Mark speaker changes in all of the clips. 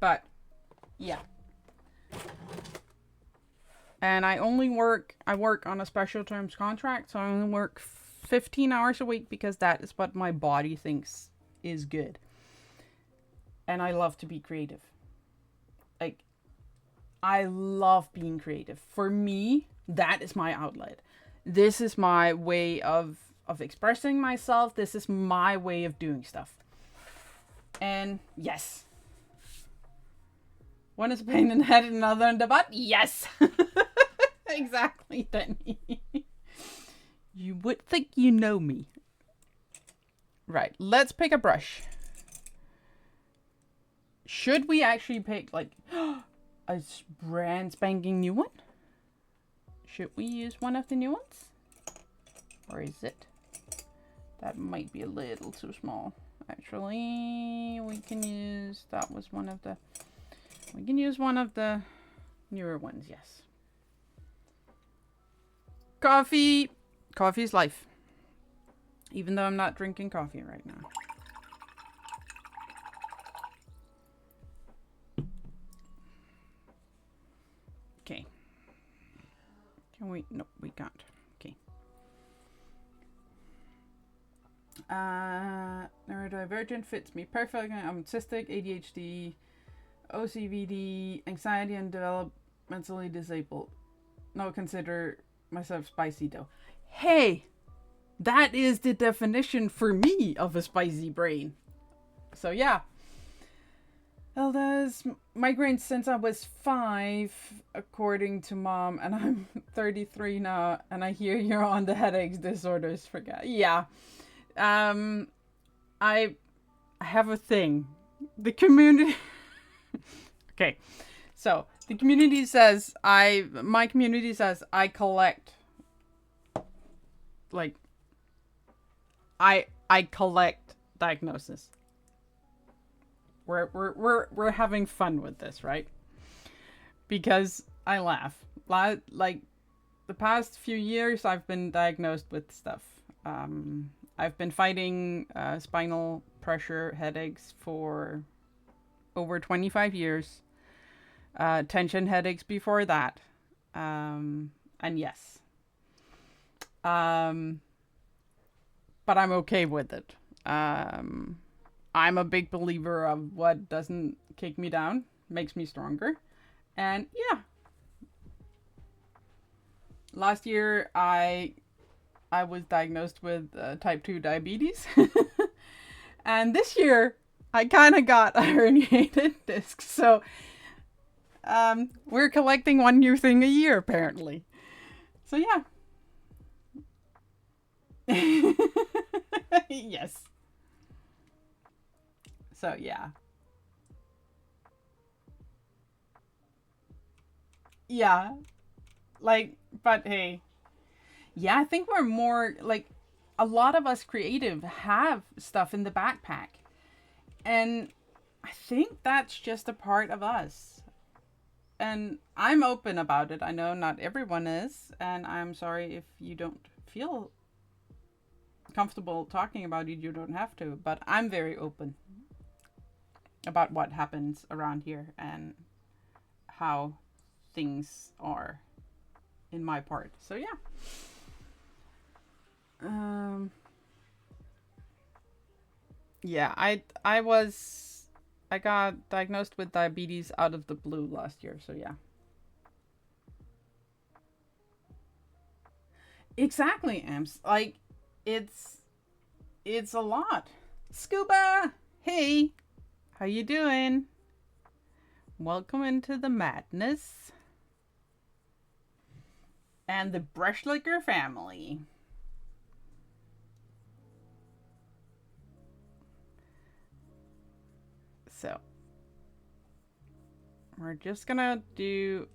Speaker 1: But yeah. And I work on a special terms contract, so I only work 15 hours a week because that is what my body thinks is good. And I love to be creative. Like, I love being creative. For me, that is my outlet. This is my way of expressing myself. This is my way of doing stuff. And yes. One is a pain in the head and another in the butt. Yes. Exactly, Denny. You would think you know me. Right, let's pick a brush. Should we actually pick like a brand spanking new one? Should we use one of the new ones? Or is it? That might be a little too small. Actually, we can use, that was one of the, we can use one of the newer ones, yes. Coffee. Coffee is life. Even though I'm not drinking coffee right now. Okay. Can we? No, we can't. Okay. Neurodivergent fits me perfectly. I'm autistic, ADHD, OCVD, anxiety, and developmentally disabled. No, consider myself spicy though. Hey, that is the definition for me of a spicy brain. So yeah. Elda's migraines since I was 5, according to mom, and I'm 33 now, and I hear you're on the headaches disorders. Forget. Yeah. I have a thing. The community. Okay. So the community says my community says I collect. Like. I collect diagnosis. We're having fun with this, right? Because I laugh. Like the past few years, I've been diagnosed with stuff. I've been fighting spinal pressure headaches for over 25 years. Tension headaches before that. And yes. But I'm okay with it. I'm a big believer of what doesn't kick me down, makes me stronger. And yeah. Last year I was diagnosed with type 2 diabetes. And this year I kind of got a herniated disc. So we're collecting one new thing a year apparently. So yeah. Yes. So yeah. Yeah. Like, but hey. Yeah, I think we're more like a lot of us creative have stuff in the backpack. And I think that's just a part of us. And I'm open about it. I know not everyone is, and I'm sorry if you don't feel comfortable talking about it, you don't have to, but I'm very open about what happens around here and how things are in my part. So yeah. Yeah, I got diagnosed with diabetes out of the blue last year, so yeah. Exactly, Amps. Like it's a lot. Scuba, hey, how you doing? Welcome into the madness and the Brushlicker family. So we're just gonna do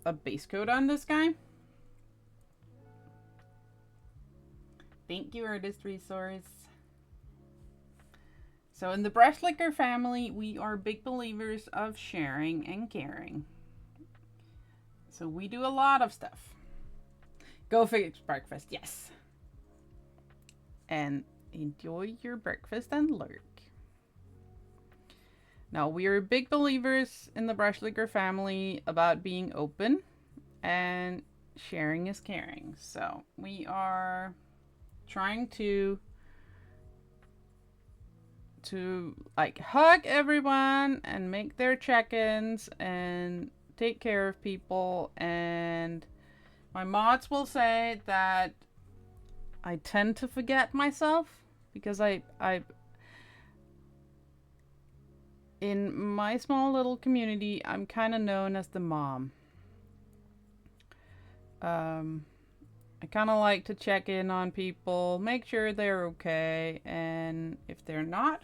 Speaker 1: a base coat on this guy. Thank you, Artist Resource. So in the Brushlicker family, we are big believers of sharing and caring. So we do a lot of stuff. Go fix breakfast, yes. And enjoy your breakfast and lurk. Now, we are big believers in the Brushlicker family about being open and sharing is caring. So we are trying to like hug everyone and make their check-ins and take care of people. And my mods will say that I tend to forget myself because I in my small little community, I'm kind of known as the mom. I kind of like to check in on people, make sure they're okay, and if they're not,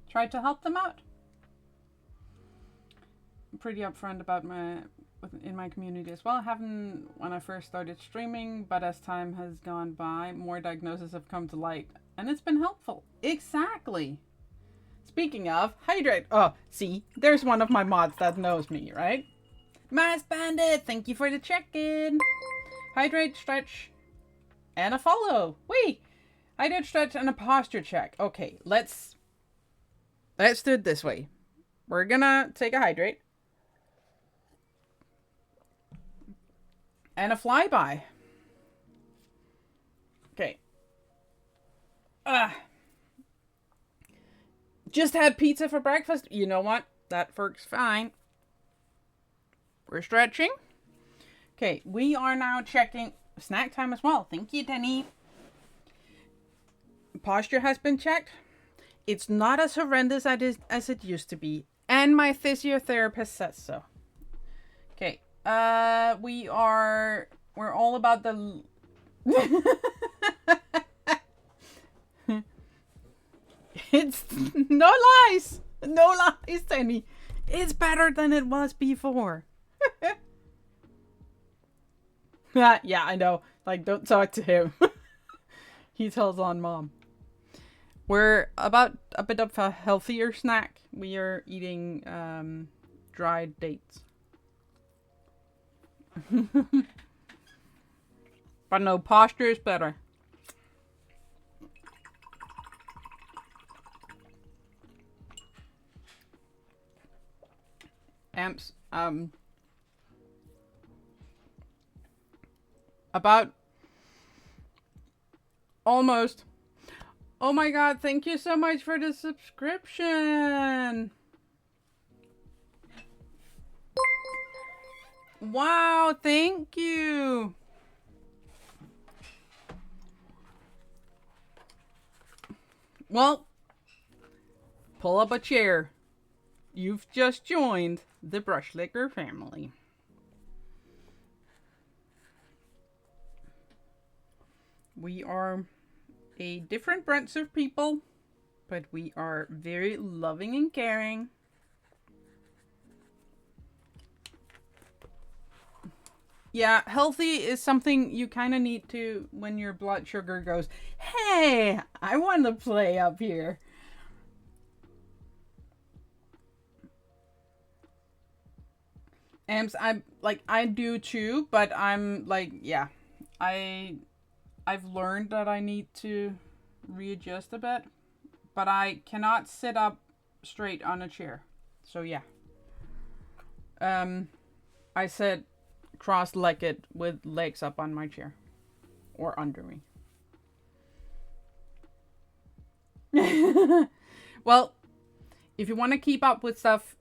Speaker 1: try to help them out. I'm pretty upfront about in my community as well. I haven't when I first started streaming, but as time has gone by, more diagnoses have come to light, and it's been helpful. Exactly. Speaking of, hydrate. Oh, see, there's one of my mods that knows me, right? Mass Bandit, thank you for the check-in. Hydrate, stretch, and a follow. Wait, hydrate, stretch, and a posture check. Okay, let's do it this way. We're gonna take a hydrate and a flyby. Okay. Just had pizza for breakfast. You know what? That works fine. We're stretching. Okay, we are now checking snack time as well. Thank you, Denny. Posture has been checked. It's not as horrendous as it used to be. And my physiotherapist says so. Okay, we're all about the... It's no lies. No lies, Denny. It's better than it was before. Yeah, I know. Like, don't talk to him. He tells on mom. We're about a bit of a healthier snack. We are eating dried dates. But no, posture is better. Amps, about almost. Oh my god, thank you so much for the subscription. Wow, thank you. Well, pull up a chair. You've just joined the Brushlicker family. We are a different bunch of people, but we are very loving and caring. Yeah, healthy is something you kind of need to when your blood sugar goes, hey, I want to play up here. And I'm like, I do too, but I'm like, yeah, I've learned that I need to readjust a bit, but I cannot sit up straight on a chair. So yeah. I sit cross-legged with legs up on my chair or under me. Well, if you want to keep up with stuff, !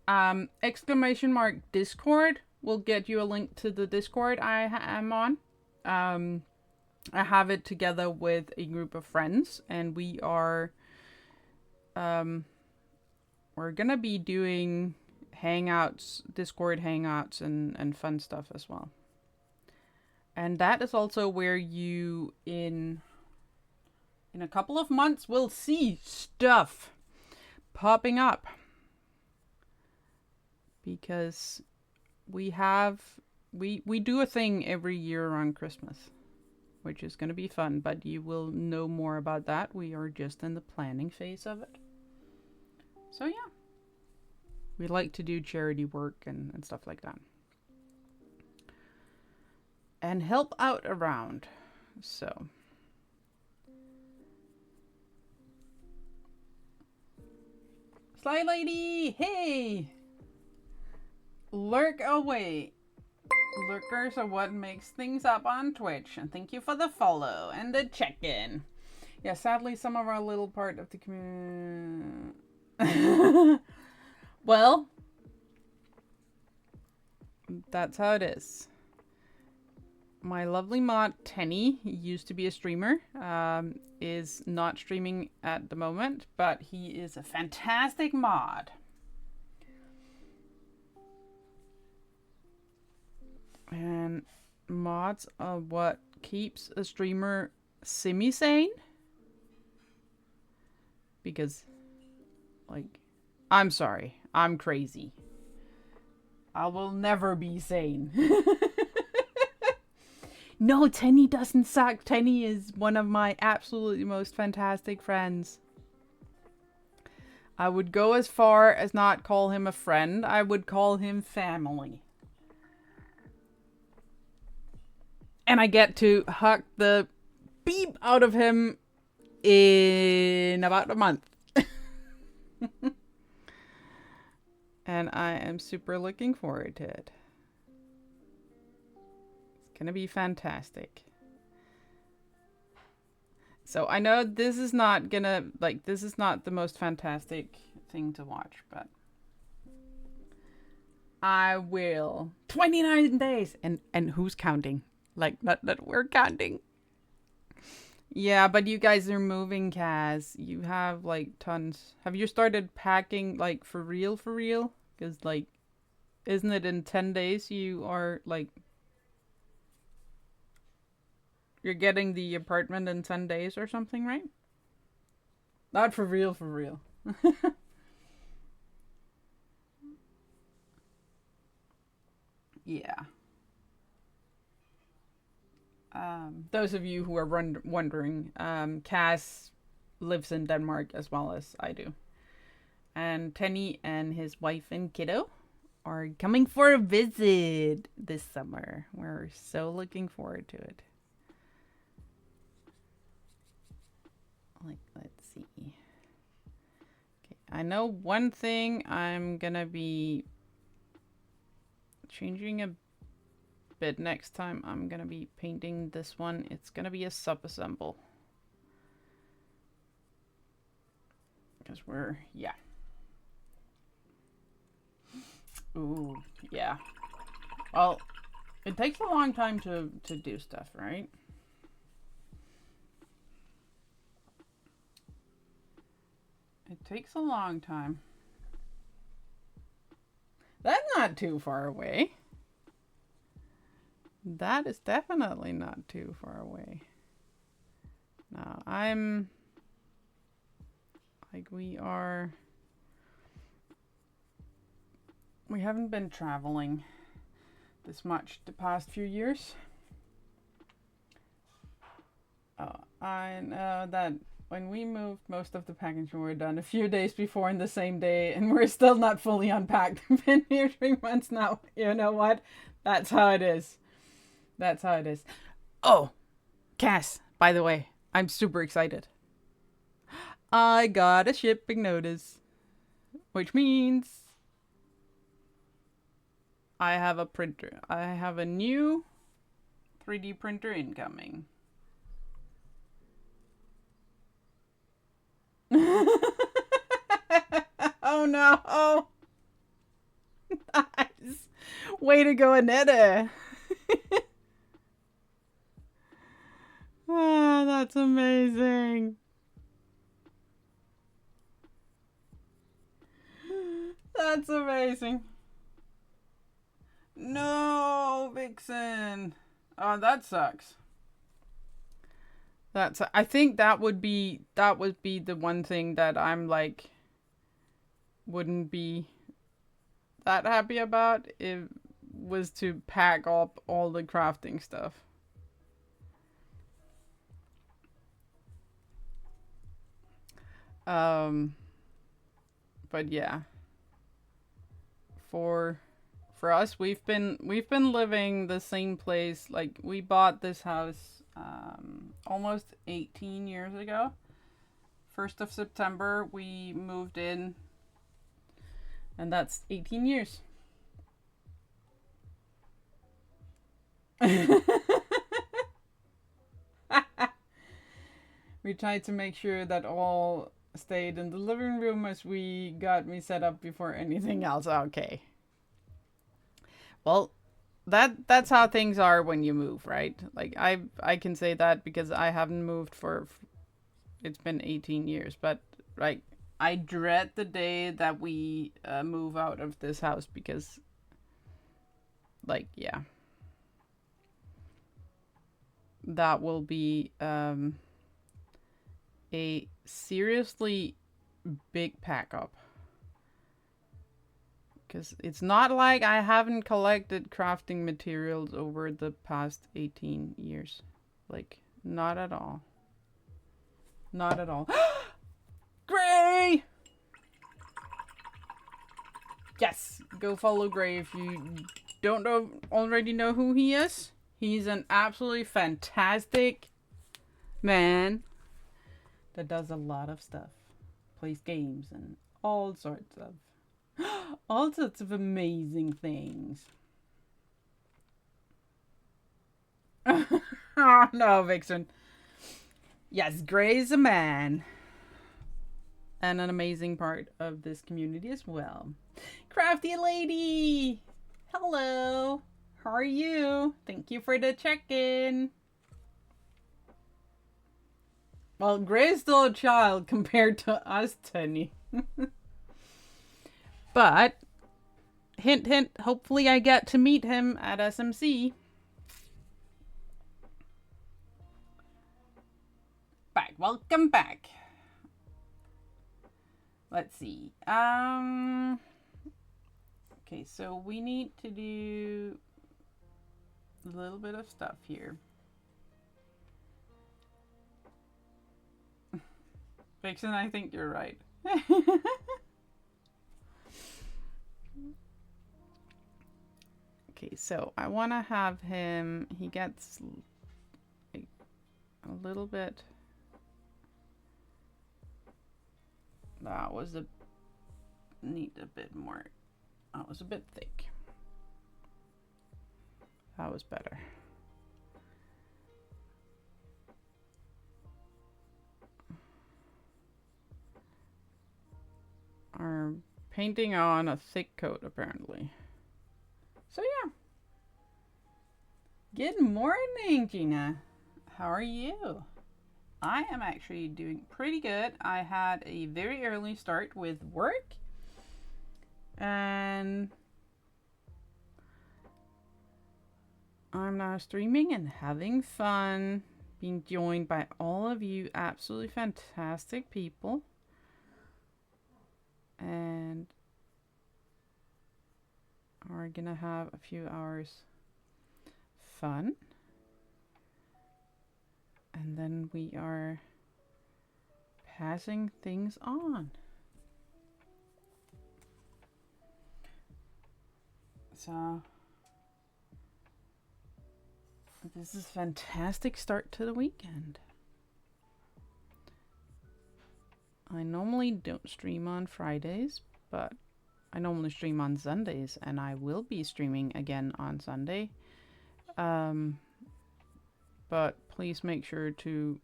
Speaker 1: Discord will get you a link to the Discord I am on. I have it together with a group of friends, and we are we're gonna be doing hangouts, Discord hangouts, and fun stuff as well. And that is also where you in a couple of months will see stuff popping up, because we do a thing every year around Christmas, which is going to be fun, but you will know more about that. We are just in the planning phase of it. So yeah, we like to do charity work and stuff like that, and help out around. So Sly Lady, hey! Lurk away. Lurkers are what makes things up on Twitch. And thank you for the follow and the check-in. Yeah, sadly, some of our little part of the community... Well, that's how it is. My lovely mod, Tenny, used to be a streamer, is not streaming at the moment, but he is a fantastic mod. And mods are what keeps a streamer semi-sane. Because, like, I'm sorry, I'm crazy. I will never be sane. No, Tenny doesn't suck. Tenny is one of my absolutely most fantastic friends. I would go as far as not call him a friend. I would call him family. And I get to hug the beep out of him in about a month. And I am super looking forward to it. It's gonna be fantastic. So I know this is not gonna, like, this is not the most fantastic thing to watch, but I will. 29 days! And who's counting? Like, not that we're counting. Yeah, but you guys are moving, Kaz. You have, like, tons. Have you started packing, like, for real, for real? Because, like, isn't it in 10 days you are, like... You're getting the apartment in 10 days or something, right? Not for real, for real. Yeah. Those of you who are wondering, Cass lives in Denmark as well as I do. And Tenny and his wife and kiddo are coming for a visit this summer. We're so looking forward to it. Like, let's see. Okay, I know one thing I'm gonna be changing a bit next time. I'm gonna be painting this one. It's gonna be a sub-assemble. Because we're, yeah. Ooh, yeah. Well, it takes a long time to do stuff, right? It takes a long time. That's not too far away. That is definitely not too far away. Now, I'm... Like, we haven't been traveling this much the past few years. I know that when we moved, most of the packaging were done a few days before in the same day, and we're still not fully unpacked. Been here 3 months now. You know what? That's how it is. That's how it is. Oh, Cass, by the way, I'm super excited. I got a shipping notice, which means I have a printer. I have a new 3D printer incoming. Oh no. Oh. Nice. Way to go, Anetta. Oh, that's amazing. That's amazing. No, Vixen. Oh, that sucks. I think that would be the one thing that I'm like wouldn't be that happy about. It was to pack up all the crafting stuff. But yeah. For us, we've been living the same place. Like, we bought this house almost 18 years ago. 1st of September we moved in And that's 18 years. We tried to make sure that all stayed in the living room as we got me set up before anything else. Okay. Well, that's how things are when you move, right? Like I can say that because I haven't moved for it's been 18 years, but like I dread the day that we move out of this house because like yeah. That will be a seriously big pack up. Because it's not like I haven't collected crafting materials over the past 18 years. Like, not at all. Not at all. Gray! Yes! Go follow Gray if you don't already know who he is. He's an absolutely fantastic man that does a lot of stuff. Plays games and all sorts of amazing things. Oh, no, Vixen. Yes, Gray's a man. And an amazing part of this community as well. Crafty lady! Hello! How are you? Thank you for the check-in. Well, Gray's still a child compared to us, Tenny. But, hint, hint, hopefully I get to meet him at SMC. Back, welcome back. Let's see. Okay, so we need to do a little bit of stuff here. Vixen, I think you're right. Okay, so I want to have him, he gets like a little bit, that was a, need a bit more, that was a bit thick. That was better. Are painting on a thick coat apparently. So yeah. Good morning, Gina. How are you? I am actually doing pretty good. I had a very early start with work. And I'm now streaming and having fun. Being joined by all of you absolutely fantastic people. And we're gonna have a few hours fun. And then we are passing things on. So this is a fantastic start to the weekend. I normally don't stream on Fridays, but I normally stream on Sundays, and I will be streaming again on Sunday. But please make sure to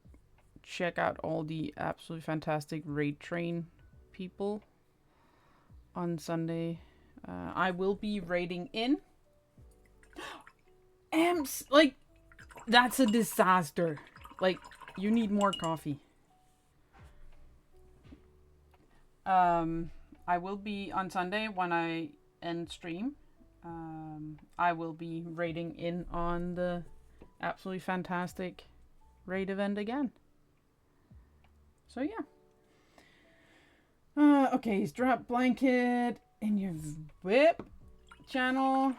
Speaker 1: check out all the absolutely fantastic raid train people on Sunday. I will be raiding in. Amps, like, that's a disaster. Like, you need more coffee. I will be on Sunday when I end stream. I will be raiding in on the absolutely fantastic raid event again. So yeah. Okay, drop blanket in your whip channel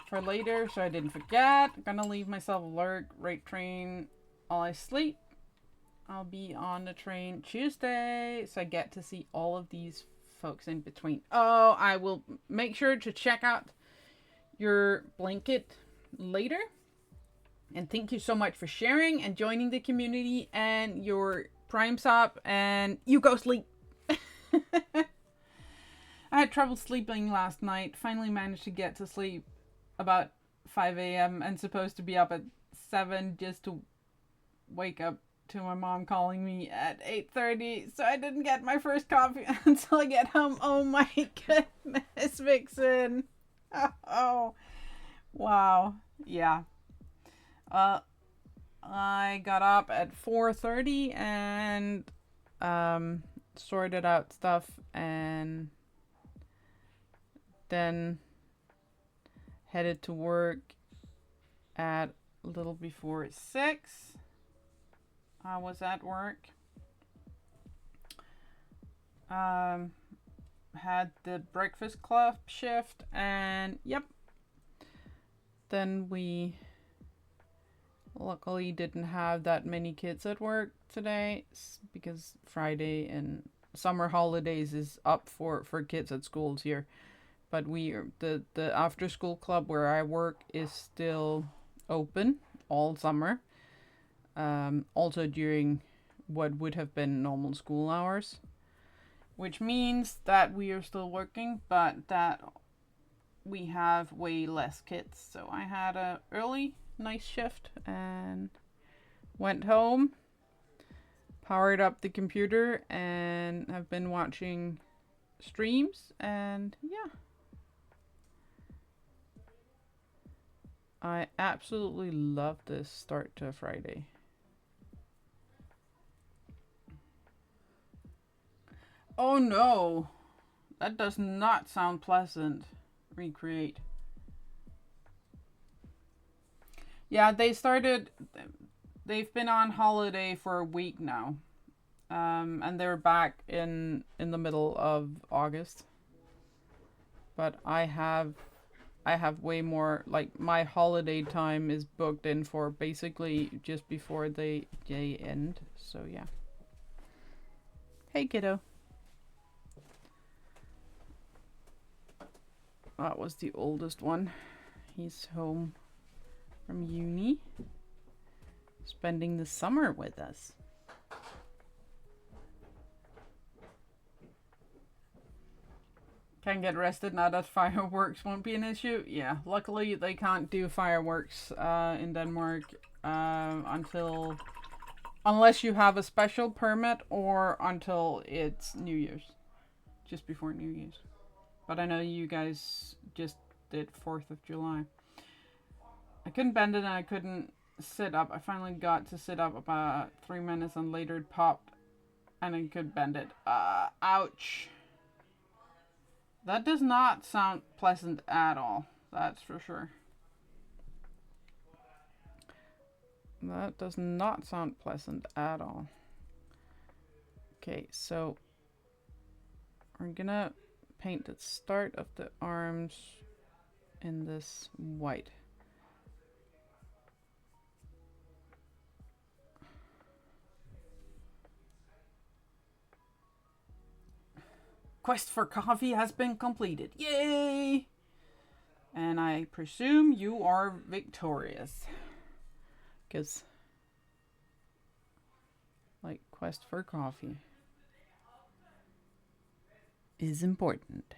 Speaker 1: for later so I didn't forget. I'm gonna leave myself alert. Raid train while I sleep. I'll be on the train Tuesday, so I get to see all of these folks in between. Oh, I will make sure to check out your blanket later. And thank you so much for sharing and joining the community and your Prime sub, and you go sleep. I had trouble sleeping last night. Finally managed to get to sleep about 5 a.m. and supposed to be up at 7 just to wake up to my mom calling me at 8:30. So I didn't get my first coffee until I get home. Oh my goodness, Vixen. Oh, wow. Yeah. I got up at 4:30 and sorted out stuff, and then headed to work at a little before 6. I was at work. Had the breakfast club shift, and yep. Then we luckily didn't have that many kids at work today because Friday and summer holidays is up for kids at schools here. But the after school club where I work is still open all summer. Also during what would have been normal school hours, which means that we are still working, but that we have way less kids. So I had a early nice shift and went home, powered up the computer, and have been watching streams, and yeah. I absolutely love this start to Friday. Oh no, that does not sound pleasant. Recreate. Yeah, they've been on holiday for a week now. And they're back in the middle of August. But I have way more, like, my holiday time is booked in for basically just before they end. So yeah. Hey kiddo. That was the oldest one. He's home from uni, spending the summer with us. Can get rested now that fireworks won't be an issue. Yeah, luckily they can't do fireworks in Denmark unless you have a special permit, or until it's New Year's, just before New Year's. But I know you guys just did 4th of July. I couldn't bend it and I couldn't sit up. I finally got to sit up about 3 minutes and later it popped and I could bend it. Ouch. That does not sound pleasant at all. That's for sure. That does not sound pleasant at all. Okay, so we're gonna paint the start of the arms in this white. Quest for coffee has been completed. Yay! And I presume you are victorious. Because, like, quest for coffee is important.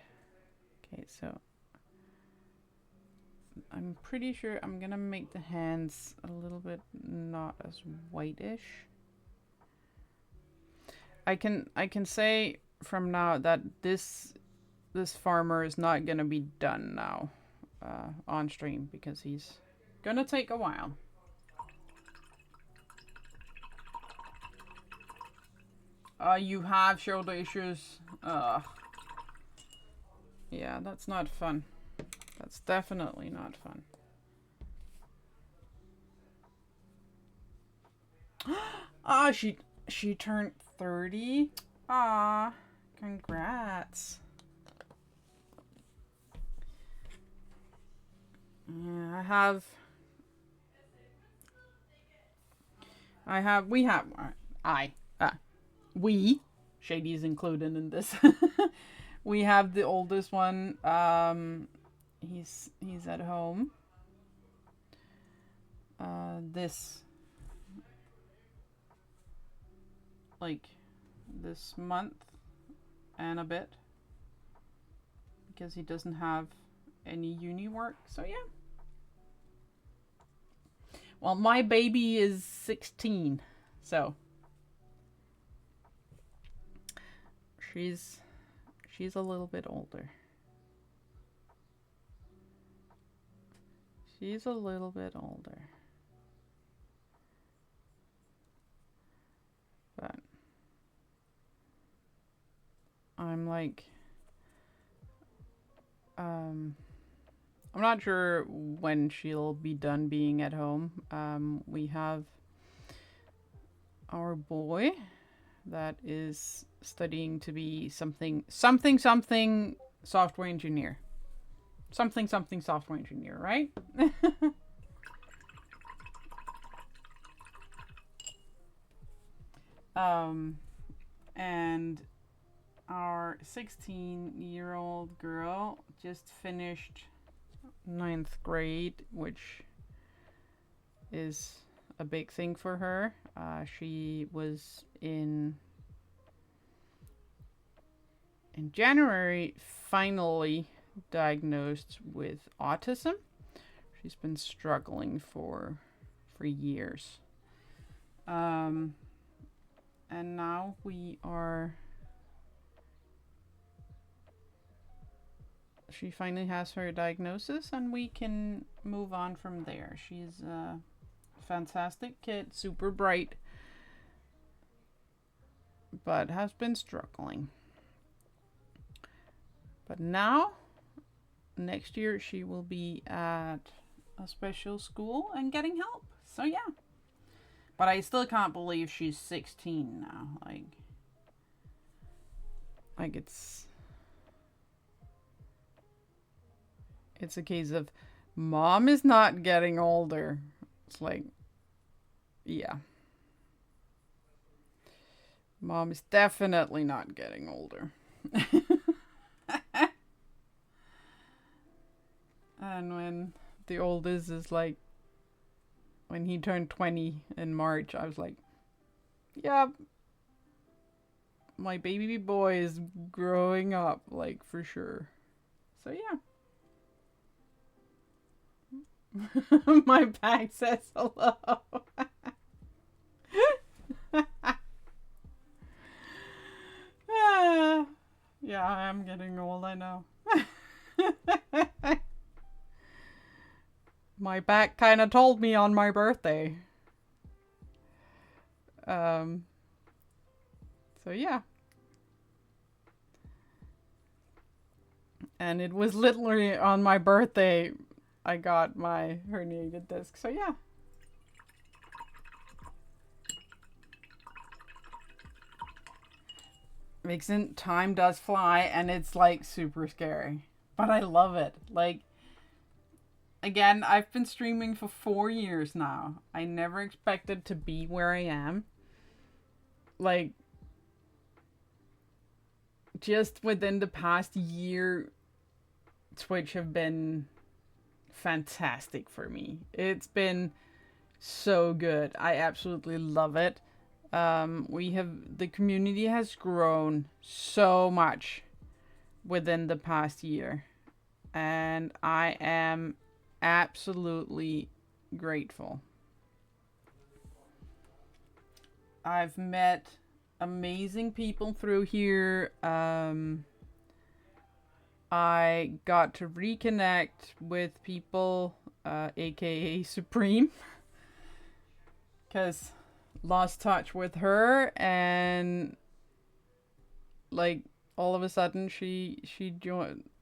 Speaker 1: Okay, so I'm pretty sure I'm gonna make the hands a little bit not as whitish. I can say from now that this farmer is not gonna be done now on stream, because he's gonna take a while. You have shoulder issues. Yeah, that's not fun. That's definitely not fun. Ah, she turned 30. Ah, congrats. Yeah, we, Shady is included in this. We have the oldest one. He's at home. This month and a bit. because he doesn't have any uni work. So yeah. Well, my baby is 16, so she's a little bit older. She's a little bit older. But I'm like, I'm not sure when she'll be done being at home. We have our boy that is studying to be something software engineer. Something software engineer, right? And our 16-year-old girl just finished ninth grade, which is a big thing for her. She was in January finally diagnosed with autism. She's been struggling for years. And now she finally has her diagnosis and we can move on from there. She's a fantastic kid, super bright, but has been struggling. But now, next year, she will be at a special school and getting help. So yeah. But I still can't believe she's 16 now. Like it's a case of mom is not getting older. It's like, yeah. Mom is definitely not getting older. And when the oldest is like, when he turned 20 in March, I was like, yep, my baby boy is growing up, like, for sure. So yeah. My bag says hello. Yeah, I'm getting old, I know. My back kind of told me on my birthday. So yeah. And it was literally on my birthday I got my herniated disc. So yeah. Vixen, time does fly and it's like super scary. But I love it. Like, again, I've been streaming for 4 years now. I never expected to be where I am. Like, just within the past year, Twitch have been fantastic for me. It's been so good. I absolutely love it. The community has grown so much within the past year, and I am absolutely grateful. I've met amazing people through here. I got to reconnect with people, aka Supreme, because lost touch with her, and like all of a sudden she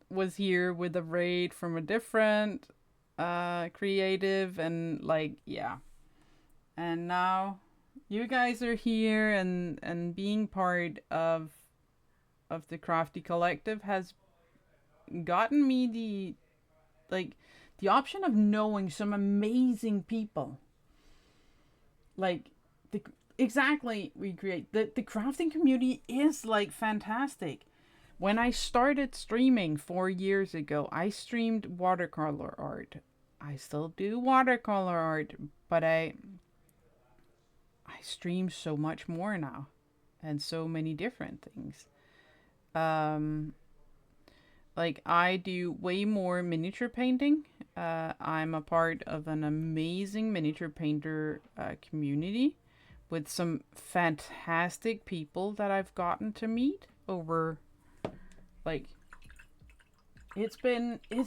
Speaker 1: was here with a raid from a different creative, and like, yeah. And now you guys are here, and being part of the Crafty Collective has gotten me the option of knowing some amazing people. Like, exactly, we create the crafting community is like fantastic. When I started streaming 4 years ago, I streamed watercolor art. I still do watercolor art, but I stream so much more now, and so many different things. Like, I do way more miniature painting. I'm a part of an amazing miniature painter community with some fantastic people that I've gotten to meet over, like, it's